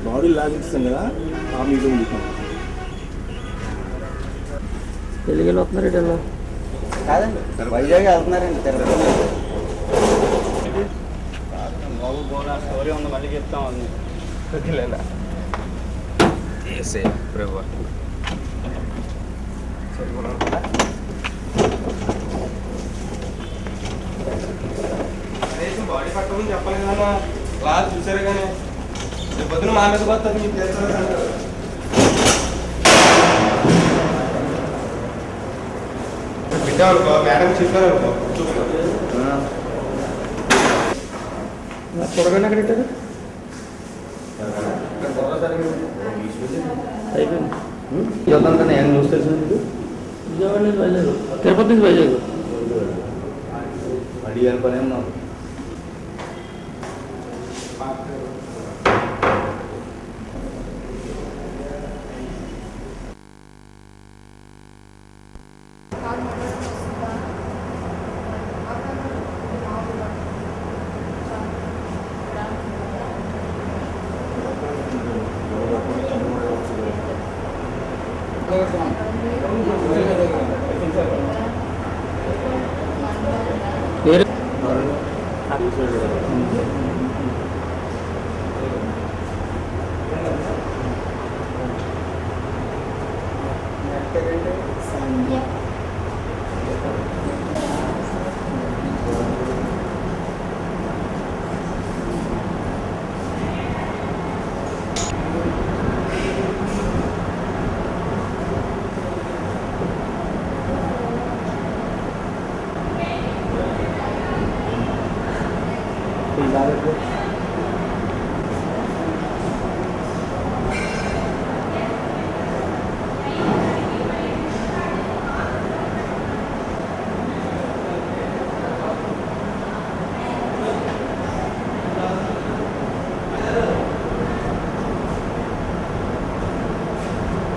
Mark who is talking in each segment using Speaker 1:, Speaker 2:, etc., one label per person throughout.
Speaker 1: Body లాగిస్తాం కదా ఆ మీలో
Speaker 2: తెలుగులో వస్తున్నారు ఇటల్లో
Speaker 3: కాదండి వైజాగ్ వెళ్తున్నారండి తిరుపతి బాబు బోనా స్టోరీ ఉంది మళ్ళీ చెప్తాం అది
Speaker 4: బాడీ పట్టమని చెప్పాలి కదా క్లాస్ చూసారు కానీ పొద్దున మా మీద పోతుంది మీకు తెలుసు పెట్టామనుకో మేడం చెప్పాను అనుకో
Speaker 2: చూడగానే అక్కడ ఇట్టారు అయిపోయింది
Speaker 3: చూద్దాం ఏం న్యూస్ తెలుసు మీకు
Speaker 2: విజయవాడ నుంచి వైజాగ్ తిరుపతి నుంచి వైజాగ్
Speaker 3: అడిగారు పని ఏమన్నా
Speaker 2: పేరు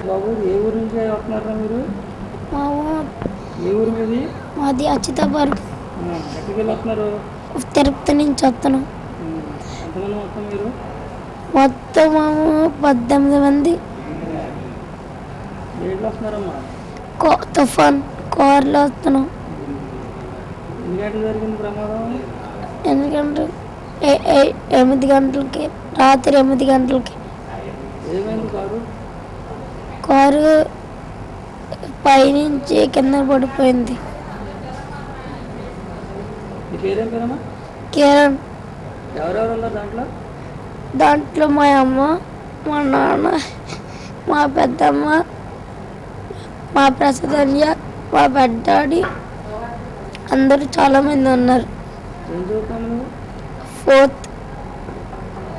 Speaker 2: బాబు ఏ ఊరు నుంచి వస్తున్నారా మీరు ఏ ఊరు మీది
Speaker 5: మాది అచ్యుతాపురం
Speaker 2: ఎక్కడికి వెళ్ళి వస్తున్నారు
Speaker 5: తిరుపతి నుంచి వస్తున్నాం
Speaker 2: ఎంతమంది మొత్తం మీరు
Speaker 5: మొత్తం 18 మంది
Speaker 2: ఏళ్ళు వస్తున్నారమ్మా
Speaker 5: తుఫాన్ కార్లో వస్తున్నాం.
Speaker 2: ఎన్ని గంటలు జరిగింది ప్రమాదం
Speaker 5: ఎందుకంటే 8 గంటలకి రాత్రి 8 గంటలకి
Speaker 2: ఏమైంది
Speaker 5: కారు పైనుంచి కింద పడిపోయింది. కిరణ్.
Speaker 2: ఎవరెవరు ఉన్నారు దాంట్లో
Speaker 5: దాంట్లో మా అమ్మ, మా నాన్న, మా పెద్దమ్మ, మా ప్రసదన్య, మా పెద్దాడి అందరూ చాలామంది ఉన్నారు.
Speaker 2: 4th